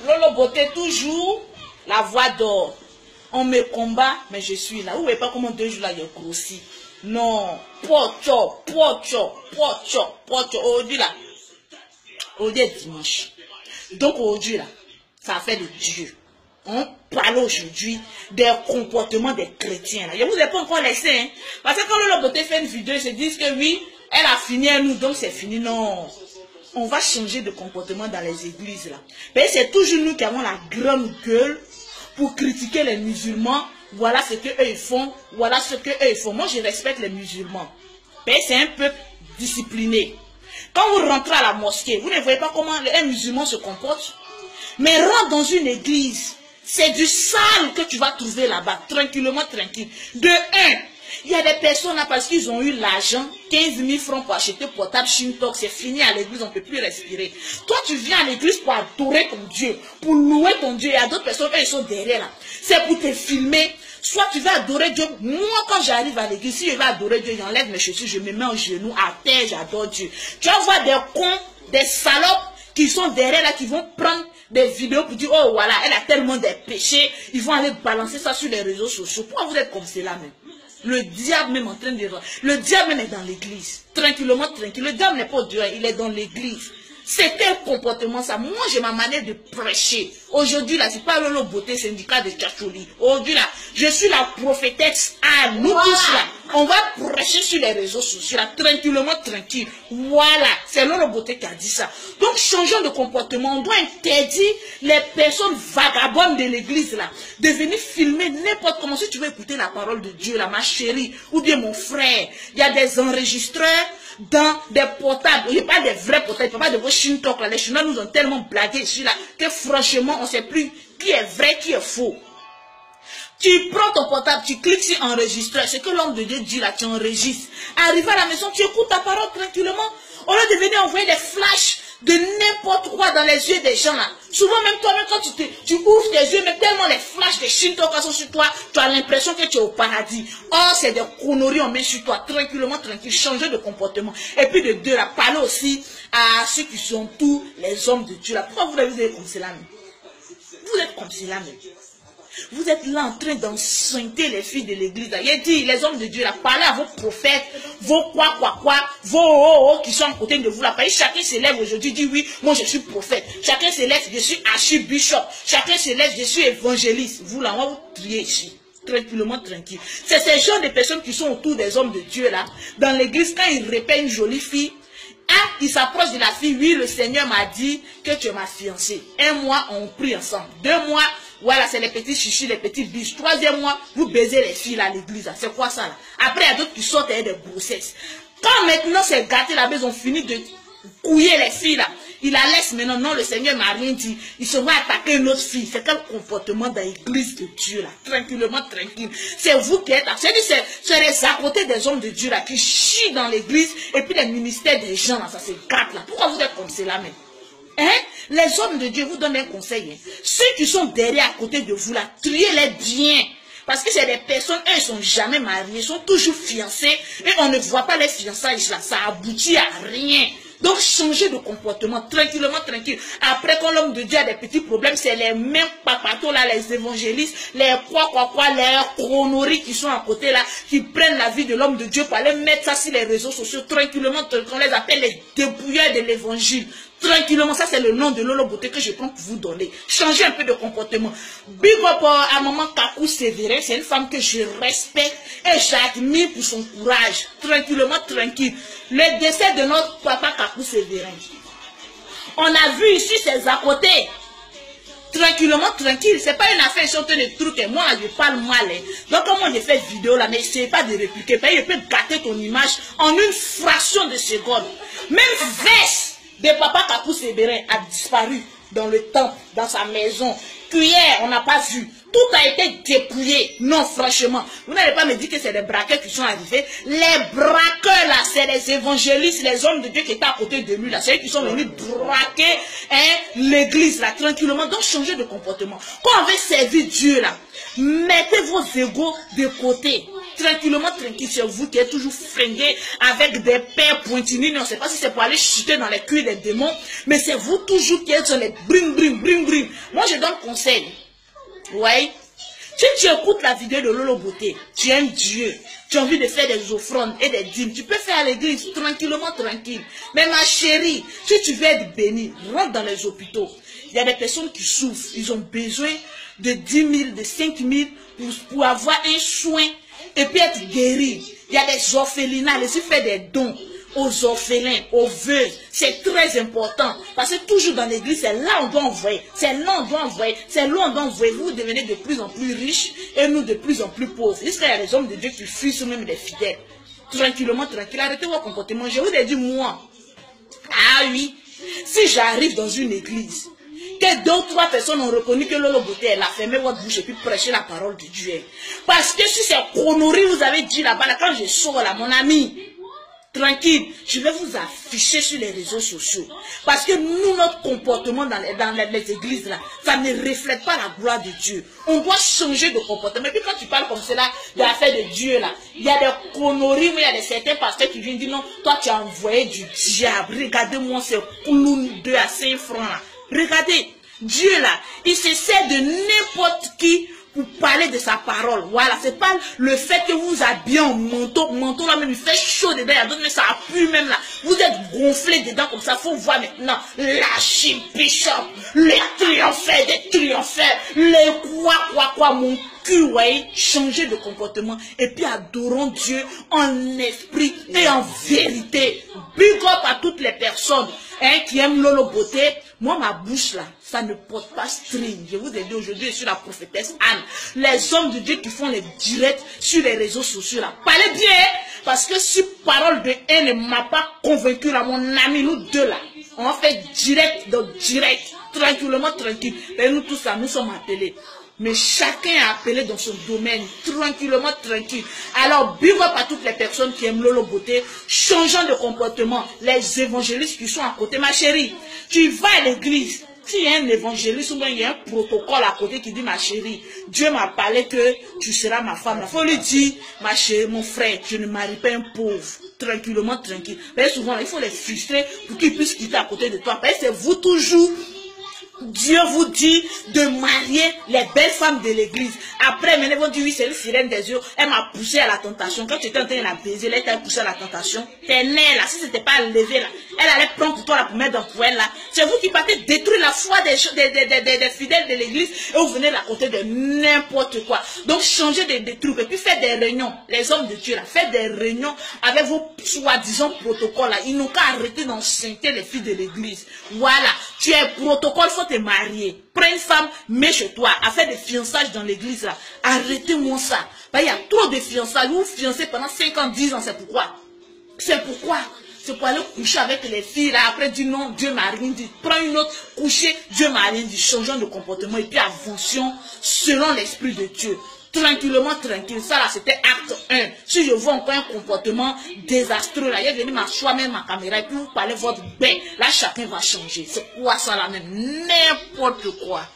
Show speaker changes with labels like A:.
A: Lolo Beauté, toujours la voix d'or. On me combat, mais je suis là. Vous ne voyez pas comment 2 jours là, il a grossi. Non. Pocho. Aujourd'hui là. Aujourd'hui est dimanche. Donc aujourd'hui là, ça fait de Dieu. On parle aujourd'hui des comportements des chrétiens. Là. Je ne vous ai pas encore laissé. Hein? Parce que quand Lolo Beauté fait une vidéo, ils se disent que oui, elle a fini à nous, donc c'est fini. Non. On va changer de comportement dans les églises là. Mais c'est toujours nous qui avons la grande gueule pour critiquer les musulmans. Voilà ce que eux ils font. Voilà ce que eux ils font. Moi je respecte les musulmans. Mais c'est un peuple discipliné. Quand vous rentrez à la mosquée, vous ne voyez pas comment un musulman se comporte. Mais rentre dans une église. C'est du sale que tu vas trouver là-bas. Tranquillement, tranquille. De un. Il y a des personnes là parce qu'ils ont eu l'argent, 15 000 francs pour acheter portable Shintok, c'est fini à l'église, on ne peut plus respirer. Toi, tu viens à l'église pour adorer ton Dieu, pour louer ton Dieu. Il y a d'autres personnes, eux, ils sont derrière là. C'est pour te filmer. Soit tu vas adorer Dieu. Moi, quand j'arrive à l'église, si je vais adorer Dieu, j'enlève mes chaussures, je me mets en genoux, à terre, j'adore Dieu. Tu vas voir des cons, des salopes qui sont derrière là, qui vont prendre des vidéos pour dire, oh voilà, elle a tellement de péchés. Ils vont aller balancer ça sur les réseaux sociaux. Pourquoi vous êtes comme cela même? Le diable même en train de... Le diable même est dans l'église. Tranquillement, tranquille. Le diable n'est pas au Dieu, il est dans l'église. C'est quel comportement ça? Moi, j'ai ma manière de prêcher. Aujourd'hui, là, c'est pas Lolo Beauté, syndicat de Tchacholi. Aujourd'hui, là, je suis la prophétesse. Ah, nous tous, là, on va prêcher sur les réseaux sociaux, là, tranquillement, tranquille. Voilà, c'est Lolo Beauté qui a dit ça. Donc, changeons de comportement. On doit interdire les personnes vagabondes de l'église, là, de venir filmer n'importe comment. Si tu veux écouter la parole de Dieu, là, ma chérie, ou bien mon frère, il y a des enregistreurs dans des portables. Il n'y a pas des vrais portables, il n'y a pas de vos Shintok là. Les Chinois nous ont tellement blagué ici là que franchement on ne sait plus qui est vrai, qui est faux. Tu prends ton portable, tu cliques sur enregistrer. Ce que l'homme de Dieu dit là, tu enregistres. Arrivé à la maison, tu écoutes ta parole tranquillement. Au lieu de venir envoyer des flashs de n'importe quoi dans les yeux des gens là. Souvent même toi-même quand tu ouvres tes yeux, mais tellement les flashs de Shintok sont sur toi, tu as l'impression que tu es au paradis. Oh, c'est des conneries on met sur toi, tranquillement, tranquille, changer de comportement. Et puis de deux là, parler aussi à ceux qui sont tous les hommes de Dieu là. Pourquoi vous êtes comme cela même? Vous êtes comme cela même. Vous êtes là en train d'enceinte les filles de l'église. Il a dit, les hommes de Dieu, là, parlez à vos prophètes, vos vos qui sont à côté de vous là. Chacun se lève aujourd'hui, dit oui, moi je suis prophète. Chacun se lève, je suis archibishop. Chacun se lève, je suis évangéliste. Vous là, on va vous prier ici. Tranquillement, tranquille. C'est ces genres de personnes qui sont autour des hommes de Dieu là. Dans l'église, quand ils répètent une jolie fille, il s'approche de la fille, oui, le Seigneur m'a dit que tu es ma fiancée. 1 mois, on prie ensemble. 2 mois, voilà, c'est les petits chichis, les petits biches. 3e mois, vous baisez les filles là, à l'église. C'est quoi ça là? Après, il y a d'autres qui sortent avec des grossesses. Quand maintenant c'est gâté là-bas, ils ont fini de couiller les filles là. Il la laisse maintenant. Non, le Seigneur m'a rien dit. Ils se vont attaquer une autre fille. C'est quel comportement dans l'église de Dieu là? Tranquillement, tranquille. C'est vous qui êtes là. C'est les à côté des hommes de Dieu là qui chient dans l'église et puis les ministères des gens là, ça se gâte là. Pourquoi vous êtes comme cela même? Hein? Les hommes de Dieu vous donnent un conseil. Hein? Ceux qui sont derrière à côté de vous là, triez-les bien. Parce que c'est des personnes, eux, ils ne sont jamais mariés, ils sont toujours fiancés. Et on ne voit pas les fiançailles là. Ça aboutit à rien. Donc, changer de comportement, tranquillement, tranquille. Après, quand l'homme de Dieu a des petits problèmes, c'est les mêmes papatos là, les évangélistes, les les chronories qui sont à côté là, qui prennent la vie de l'homme de Dieu pour aller mettre ça sur les réseaux sociaux, tranquillement, on les appelle les débrouilleurs de l'évangile. Tranquillement, ça c'est le nom de Lolo Beauté que je prends pour vous donner. Changez un peu de comportement. Big up à maman Kakou Sévérin, c'est une femme que je respecte et j'admire pour son courage. Tranquillement, tranquille. Le décès de notre papa Kakou Sévérin. On a vu ici ses à côté. Tranquillement, tranquille. C'est pas une affaire, ils sont en train de trucs et moi je parle mal. Hein. Donc comment j'ai fait vidéo là, mais essayez pas de répliquer. Je peux gâter ton image en une fraction de seconde. Même veste de papa Kakou Sévérin a disparu dans le temple, dans sa maison. Cuillère, on n'a pas vu. Tout a été dépouillé. Non, franchement. Vous n'allez pas me dire que c'est des braqueurs qui sont arrivés. Les braqueurs, là, c'est les évangélistes, les hommes de Dieu qui étaient à côté de lui, là. C'est eux qui sont venus braquer l'église, là, tranquillement. Donc, changez de comportement. Quand on veut servir Dieu, là, mettez vos égos de côté. Tranquillement, tranquille, c'est vous qui êtes toujours fringué avec des pères pointinus. On ne sait pas si c'est pour aller chuter dans les culs des démons, mais c'est vous toujours qui êtes sur les bring. Moi, Moi, je donne conseil. Ouais. Si tu écoutes la vidéo de Lolo Beauté, tu aimes Dieu, tu as envie de faire des offrandes et des dîmes, tu peux faire à l'église tranquillement, tranquille. Mais ma chérie, si tu veux être bénie, rentre dans les hôpitaux. Il y a des personnes qui souffrent, ils ont besoin de 10 000, de 5 000 pour avoir un soin et puis être guéri. Il y a des orphelinats, laissez faire des dons aux orphelins, aux veuves. C'est très important. Parce que toujours dans l'église, c'est là on doit envoyer. C'est là on doit envoyer. C'est là on doit envoyer. Vous devenez de plus en plus riches et nous de plus en plus pauvres. Est-ce qu'il y a des hommes de Dieu qui fuient ou même des fidèles? Tranquillement, tranquille. Arrêtez votre comportement. Je vous ai dit, moi. Ah oui. Si j'arrive dans une église, que 2 ou 3 personnes ont reconnu que Lolo Beauté, elle a fermé votre bouche et puis prêché la parole de Dieu. Parce que si c'est conneries, vous avez dit là-bas, là, quand je sors là, mon ami, tranquille, je vais vous afficher sur les réseaux sociaux. Parce que nous, notre comportement dans les églises là, ça ne reflète pas la gloire de Dieu. On doit changer de comportement. Et puis quand tu parles comme cela, de l'affaire de Dieu là, il y a des conneries, mais il y a des certains pasteurs qui viennent dire non, toi tu as envoyé du diable. Regardez-moi ces clowns 2 à 5 francs là. Regardez, Dieu là, il se sert de n'importe qui pour parler de sa parole. Voilà, c'est pas le fait que vous habillez en manteau là même, il fait chaud dedans, il y a d'autres, mais ça pue même là. Vous êtes gonflé dedans comme ça, faut voir maintenant l'archibishop, les triomphères des triomphères, les quoi, mon cul, ouais, changer de comportement et puis adorons Dieu en esprit et en vérité. Big up à toutes les personnes qui aiment Lolo Beauté. Moi, ma bouche là, ça ne porte pas string. Je vous ai dit aujourd'hui, je suis la prophétesse Anne. Les hommes de Dieu qui font les directs sur les réseaux sociaux là. Parlez bien, parce que si parole de haine ne m'a pas convaincu là, mon ami, nous deux là, on fait direct, donc direct, tranquillement, tranquille. Et nous tous là, nous sommes appelés. Mais chacun est appelé dans son domaine, tranquillement, tranquille. Alors, big up à toutes les personnes qui aiment Lolo Beauté, changeant de comportement. Les évangélistes qui sont à côté, ma chérie, tu vas à l'église. S'il y a un évangéliste ou bien il y a un protocole à côté qui dit, ma chérie, Dieu m'a parlé que tu seras ma femme. Il faut lui dire, ma chérie, mon frère, je ne marie pas un pauvre. Tranquillement, tranquille. Mais souvent, il faut les frustrer pour qu'ils puissent quitter à côté de toi. Parce que c'est vous toujours. Dieu vous dit de marier les belles femmes de l'église. Après, maintenant, ils vont dire, oui, c'est une sirène des yeux. Elle m'a poussé à la tentation. Quand tu étais en train de la baiser, elle t'a poussé à la tentation. T'es née là, si c'était pas levé là, elle allait prendre pour toi la pour mettre dans le poêle là. C'est vous qui partez détruire la foi des fidèles de l'église et vous venez raconter de n'importe quoi. Donc, changez des trucs et puis faites des réunions. Les hommes de Dieu là, faites des réunions avec vos soi-disant protocoles là. Ils n'ont qu'à arrêter d'enchanter les filles de l'église. Voilà. Tu es protocole, faut te marier. Prends une femme, mets chez toi, à faire des fiançailles dans l'église là. Arrêtez-moi ça. Il y a trop de fiançailles. Vous fiancez pendant 5 ans, 10 ans, c'est pourquoi? C'est pourquoi? C'est pour aller coucher avec les filles là. Après, dis non, Dieu m'a rien dit. Prends une autre, coucher, Dieu m'a rien dit. Changeons de comportement et puis avancions selon l'esprit de Dieu. Tranquillement, tranquille. Ça là, c'était acte 1. Si je vois encore un comportement désastreux là, il est venu m'asseoir même ma caméra et puis vous parlez votre bain. Là, chacun va changer. C'est quoi ça là même? N'importe quoi.